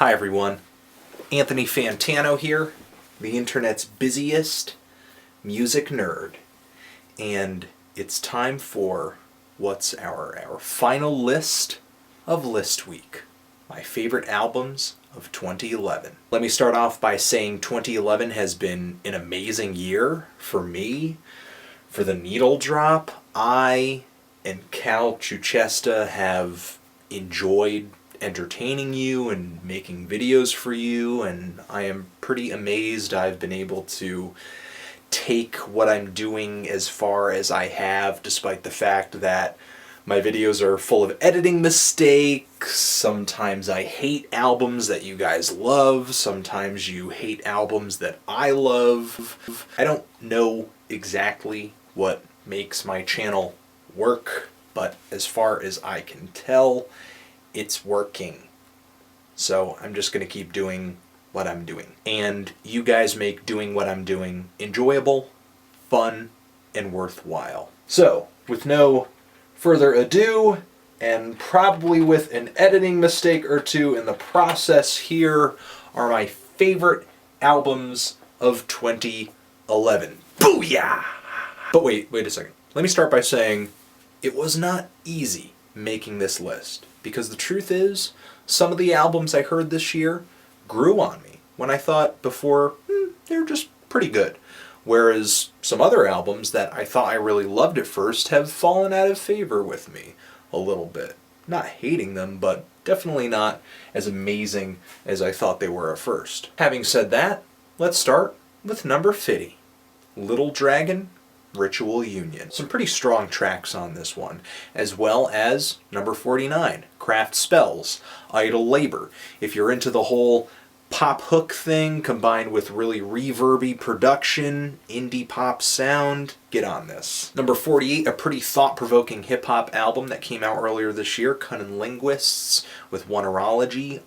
Hi everyone, Anthony Fantano here, the internet's busiest music nerd, and it's time for what's our final list of List Week, my favorite albums of 2011. Let me start off by saying 2011 has been an amazing year for me. For the Needle Drop, I and Cal Chuchesta have enjoyed entertaining you and making videos for you, and I am pretty amazed I've been able to take what I'm doing as far as I have, despite the fact that my videos are full of editing mistakes. Sometimes I hate albums that you guys love. Sometimes you hate albums that I love. I don't know exactly what makes my channel work, but as far as I can tell, it's working. So I'm just going to keep doing what I'm doing. And you guys make doing what I'm doing enjoyable, fun, and worthwhile. So, with no further ado, and probably with an editing mistake or two in the process, here are my favorite albums of 2011. Booyah! But wait a second. Let me start by saying it was not easy making this list, because the truth is, some of the albums I heard this year grew on me when I thought before, they're just pretty good. Whereas some other albums that I thought I really loved at first have fallen out of favor with me a little bit. Not hating them, but definitely not as amazing as I thought they were at first. Having said that, let's start with number 50, Little Dragon, Ritual Union. Some pretty strong tracks on this one, as well as number 49, Craft Spells, Idle Labor. If you're into the whole pop hook thing combined with really reverby production, indie pop sound, get on this. Number 48, a pretty thought-provoking hip-hop album that came out earlier this year, Cunning Linguists with Oneirology.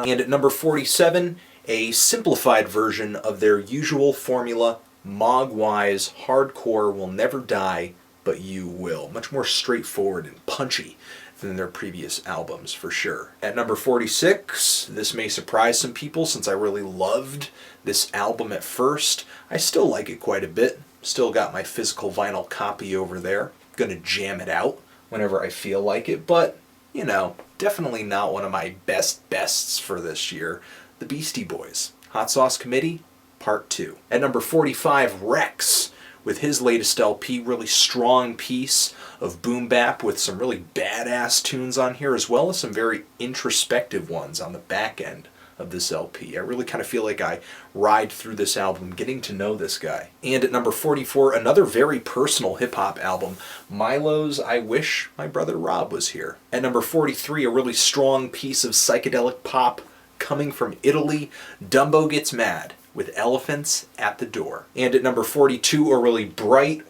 And at number 47, a simplified version of their usual formula, Mogwai's Hardcore Will Never Die, But You Will. Much more straightforward and punchy than their previous albums, for sure. At number 46, this may surprise some people since I really loved this album at first. I still like it quite a bit. Still got my physical vinyl copy over there. Gonna jam it out whenever I feel like it, but, you know, definitely not one of my bests for this year. The Beastie Boys, Hot Sauce Committee, Part 2. At number 45, Rex, with his latest LP, really strong piece of boom bap with some really badass tunes on here, as well as some very introspective ones on the back end of this LP. I really kind of feel like I ride through this album getting to know this guy. And at number 44, another very personal hip-hop album, Milo's I Wish My Brother Rob Was Here. At number 43, a really strong piece of psychedelic pop coming from Italy, Dumbo Gets Mad with Elephants at the Door. And at number 42, a really bright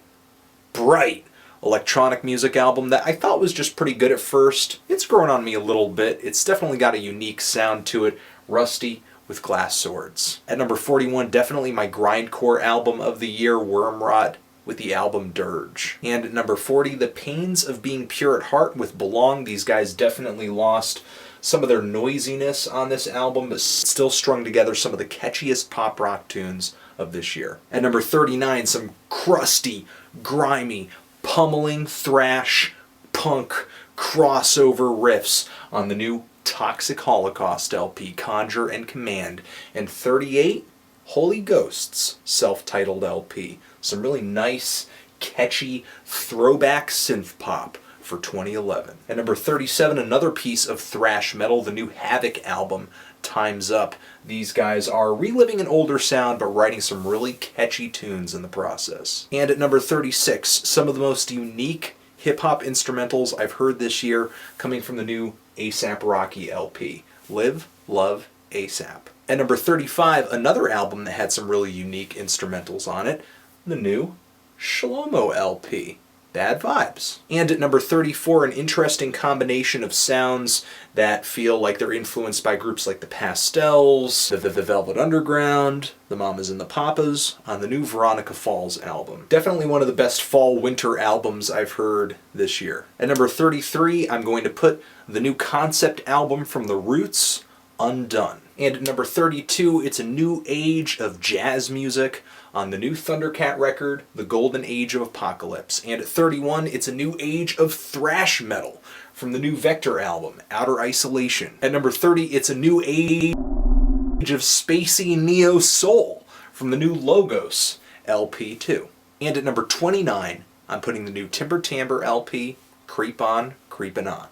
electronic music album that I thought was just pretty good at first. It's grown on me a little bit. It's definitely got a unique sound to it. Rusty with Glass Swords. At number 41, definitely my grindcore album of the year, Wormrot with the album Dirge. And at number 40, The Pains of Being Pure at Heart with Belong. These guys definitely lost some of their noisiness on this album, but still strung together some of the catchiest pop rock tunes of this year. At number 39, some crusty, grimy, pummeling thrash, punk, crossover riffs on the new Toxic Holocaust LP, Conjure and Command. And 38, Holy Ghosts self-titled LP. Some really nice, catchy, throwback synth pop for 2011. At number 37, another piece of thrash metal, the new Havoc album, Time's Up. These guys are reliving an older sound, but writing some really catchy tunes in the process. And at number 36, some of the most unique hip-hop instrumentals I've heard this year, coming from the new A$AP Rocky LP, Live, Love, A$AP. At number 35, another album that had some really unique instrumentals on it, the new Shlomo LP, Bad Vibes. And at number 34, an interesting combination of sounds that feel like they're influenced by groups like the Pastels, the Velvet Underground, the Mamas and the Papas, on the new Veronica Falls album. Definitely one of the best fall-winter albums I've heard this year. At number 33, I'm going to put the new concept album from The Roots, Undone. And at number 32, it's a new age of jazz music on the new Thundercat record, The Golden Age of Apocalypse. And at 31, it's a new age of thrash metal from the new Vector album, Outer Isolation. At number 30, it's a new age of spacey neo-soul from the new Logos LP 2. And at number 29, I'm putting the new Timber Timbre LP, Creep On, Creepin' On.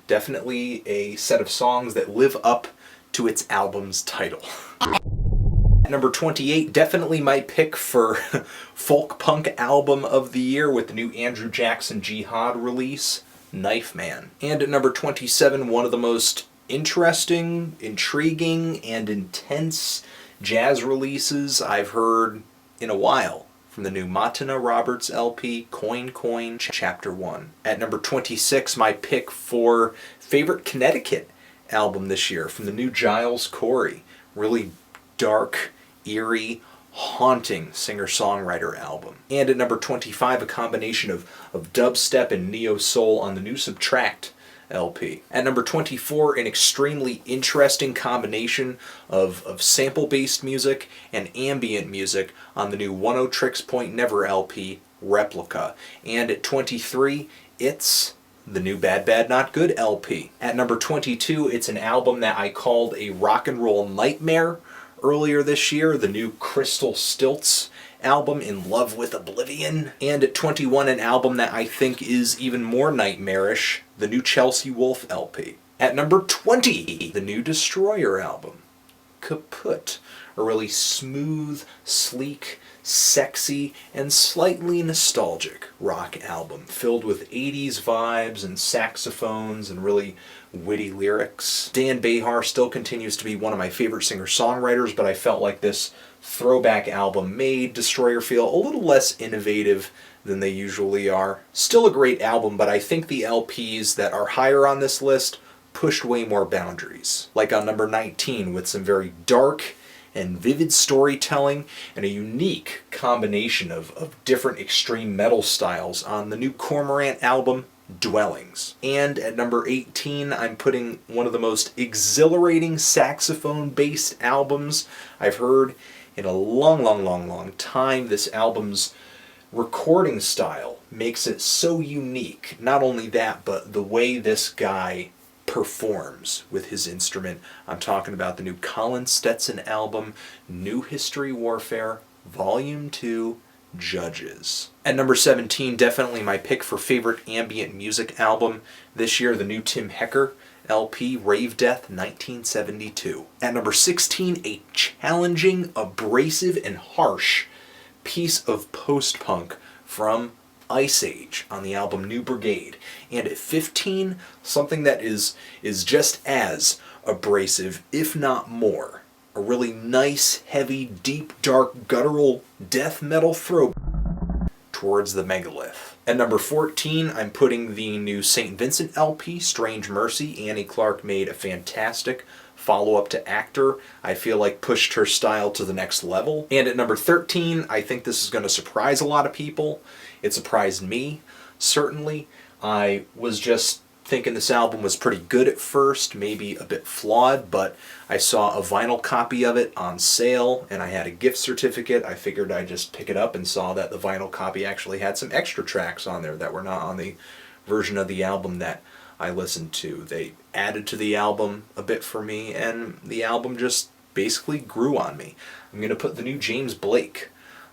Definitely a set of songs that live up to its album's title. Number 28, definitely my pick for folk punk album of the year with the new Andrew Jackson Jihad release, Knife Man. And at number 27, one of the most interesting, intriguing, and intense jazz releases I've heard in a while, from the new Matina Roberts LP, Coin Coin Chapter 1. At number 26, my pick for favorite Connecticut album this year, from the new Giles Corey. Really dark, eerie, haunting singer-songwriter album. And at number 25, a combination of dubstep and neo-soul on the new Subtract LP. At number 24, an extremely interesting combination of sample-based music and ambient music on the new One O Tricks Point Never LP, Replica. And at 23, it's the new Bad Bad Not Good LP. At number 22, it's an album that I called a rock and roll nightmare earlier this year, the new Crystal Stilts album, In Love with Oblivion. And at 21, an album that I think is even more nightmarish, the new Chelsea Wolfe LP. At number 20, the new Destroyer album, Kaput, a really smooth, sleek, sexy, and slightly nostalgic rock album filled with 80s vibes and saxophones and really witty lyrics. Dan Behar still continues to be one of my favorite singer-songwriters, but I felt like this throwback album made Destroyer feel a little less innovative than they usually are. Still a great album, but I think the LPs that are higher on this list pushed way more boundaries. Like on number 19 with some very dark and vivid storytelling and a unique combination of different extreme metal styles on the new Cormorant album, Dwellings. And at number 18, I'm putting one of the most exhilarating saxophone-based albums I've heard in a long time. This album's recording style makes it so unique. Not only that, but the way this guy performs with his instrument. I'm talking about the new Colin Stetson album, New History Warfare, Volume 2, Judges. At number 17, definitely my pick for favorite ambient music album this year, the new Tim Hecker LP, Rave Death 1972. At number 16, a challenging, abrasive, and harsh piece of post-punk from Ice Age on the album New Brigade. And at 15, something that is just as abrasive, if not more. A really nice, heavy, deep, dark, guttural death metal throw towards the megalith. At number 14, I'm putting the new St. Vincent LP, Strange Mercy. Annie Clark made a fantastic follow-up to Actor. I feel like pushed her style to the next level. And at number 13, I think this is going to surprise a lot of people. It surprised me, certainly. I was just thinking this album was pretty good at first, maybe a bit flawed, but I saw a vinyl copy of it on sale and I had a gift certificate. I figured I'd just pick it up and saw that the vinyl copy actually had some extra tracks on there that were not on the version of the album that I listened to. They added to the album a bit for me, and the album just basically grew on me. I'm going to put the new James Blake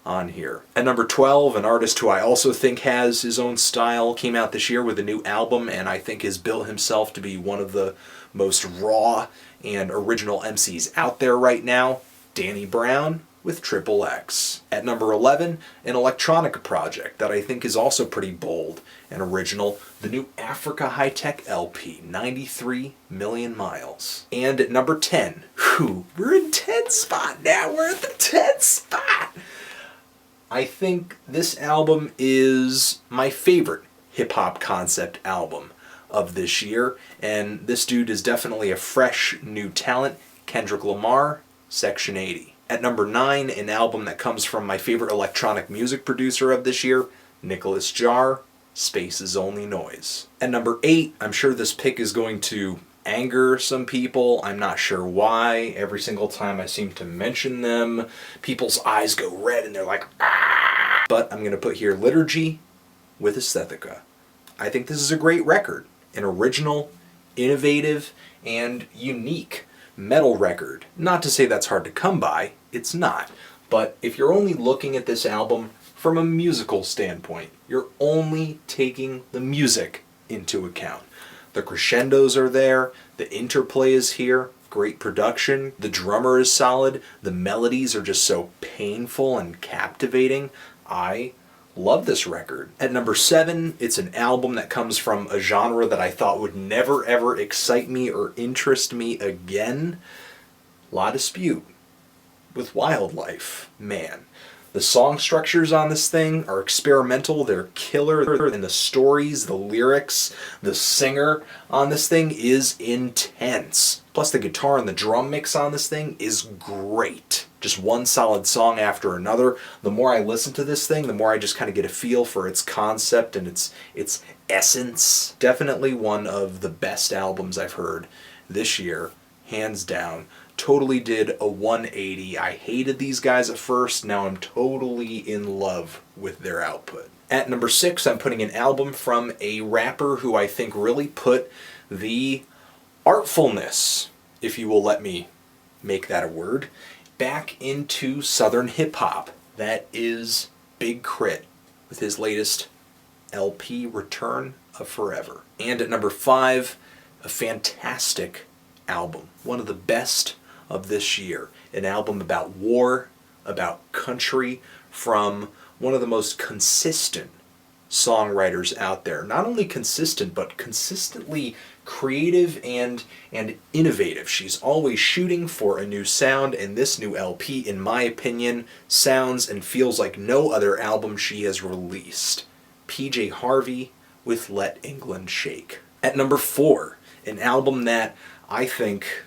on here. At number 12, an artist who I also think has his own style, came out this year with a new album, and I think has built himself to be one of the most raw and original MCs out there right now, Danny Brown with Triple X. At number 11, an electronica project that I think is also pretty bold and original, the new Africa High Tech LP, 93 Million Miles. And at number 10, we're in 10th spot now, we're at the 10th spot! I think this album is my favorite hip-hop concept album of this year, and this dude is definitely a fresh new talent. Kendrick Lamar, Section 80. At number 9, an album that comes from my favorite electronic music producer of this year, Nicholas Jar, Space is Only Noise. At number 8, I'm sure this pick is going to anger some people. I'm not sure why. Every single time I seem to mention them, people's eyes go red and they're like, ah! But I'm going to put here Liturgy with Aesthetica. I think this is a great record. An original, innovative, and unique metal record. Not to say that's hard to come by. It's not. But if you're only looking at this album from a musical standpoint, you're only taking the music into account. The crescendos are there, the interplay is here, great production, the drummer is solid, the melodies are just so painful and captivating. I love this record. At number 7, it's an album that comes from a genre that I thought would never ever excite me or interest me again. La Dispute with Wildlife. Man, the song structures on this thing are experimental, they're killer, and the stories, the lyrics, the singer on this thing is intense. Plus the guitar and the drum mix on this thing is great. Just one solid song after another. The more I listen to this thing, the more I just kind of get a feel for its concept and its essence. Definitely one of the best albums I've heard this year, hands down. Totally did a 180. I hated these guys at first, now I'm totally in love with their output. At number 6, I'm putting an album from a rapper who I think really put the artfulness, if you will let me make that a word, back into Southern hip-hop. That is Big Crit with his latest LP, Return of Forever. And at number 5, a fantastic album. One of the best of this year. An album about war, about country, from one of the most consistent songwriters out there. Not only consistent, but consistently creative and innovative. She's always shooting for a new sound, and this new LP, in my opinion, sounds and feels like no other album she has released. PJ Harvey with Let England Shake. At number 4, an album that I think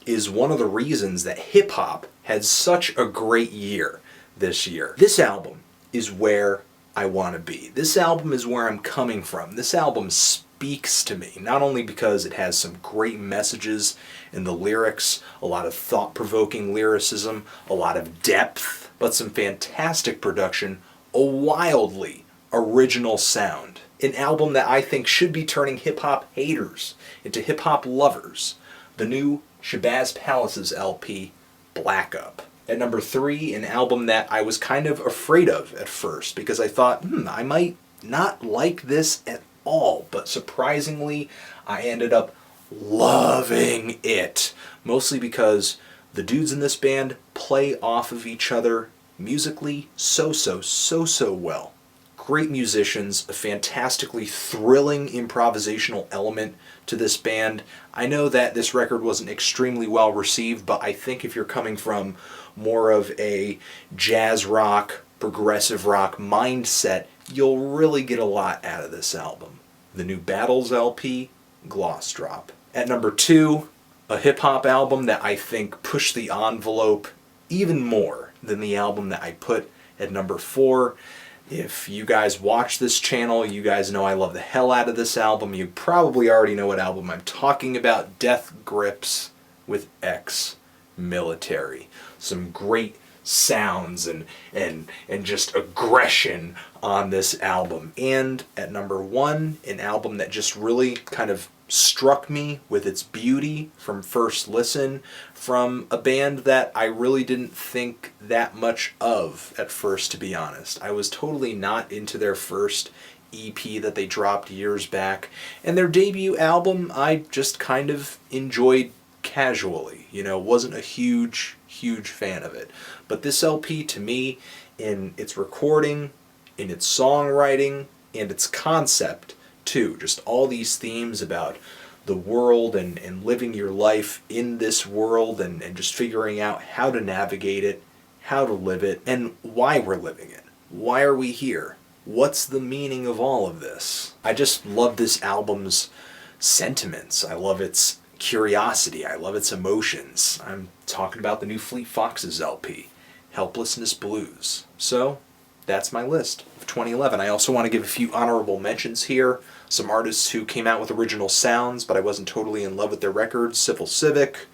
is one of the reasons that hip-hop had such a great year this year. This album is where I want to be. This album is where I'm coming from. This album speaks to me, not only because it has some great messages in the lyrics, a lot of thought-provoking lyricism, a lot of depth, but some fantastic production, a wildly original sound. An album that I think should be turning hip-hop haters into hip-hop lovers. The new Shabazz Palace's LP, Black Up. At number 3, an album that I was kind of afraid of at first because I thought, I might not like this at all, but surprisingly, I ended up loving it. Mostly because the dudes in this band play off of each other musically so well. Great musicians, a fantastically thrilling improvisational element to this band. I know that this record wasn't extremely well received, but I think if you're coming from more of a jazz rock, progressive rock mindset, you'll really get a lot out of this album. The new Battles LP, Gloss Drop. At number 2, a hip-hop album that I think pushed the envelope even more than the album that I put at number 4. If you guys watch this channel, you guys know I love the hell out of this album. You probably already know what album I'm talking about. Death Grips with Ex-Military. Some great sounds and just aggression on this album. And at number 1, an album that just really kind of struck me with its beauty from first listen, from a band that I really didn't think that much of at first, to be honest. I was totally not into their first EP that they dropped years back, and their debut album I just kind of enjoyed casually. Wasn't a huge fan of it. But this LP, to me, in its recording, in its songwriting, and its concept too, just all these themes about the world and living your life in this world and just figuring out how to navigate it, how to live it, and why we're living it. Why are we here? What's the meaning of all of this? I just love this album's sentiments. I love its curiosity. I love its emotions. I'm talking about the new Fleet Foxes LP, Helplessness Blues. So, that's my list of 2011. I also want to give a few honorable mentions here. Some artists who came out with original sounds, but I wasn't totally in love with their records. Civil Civic,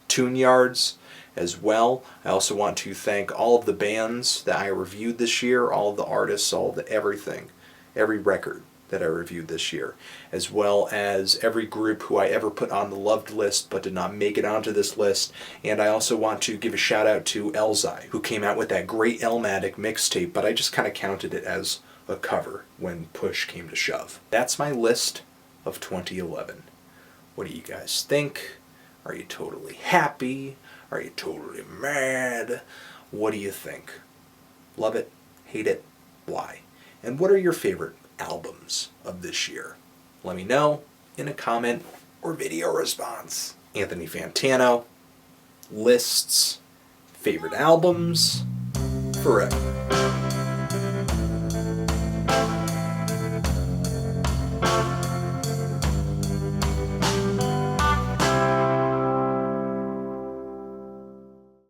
Tune Yards as well. I also want to thank all of the bands that I reviewed this year, all of the artists, all of the everything, every record that I reviewed this year, as well as every group who I ever put on the loved list but did not make it onto this list. And I also want to give a shout out to Elzai, who came out with that great Elmatic mixtape, but I just kind of counted it as a cover when push came to shove. That's my list of 2011. What do you guys think? Are you totally happy? Are you totally mad? What do you think? Love it? Hate it? Why? And what are your favorite albums of this year? Let me know in a comment or video response. Anthony Fantano, lists, favorite albums, forever.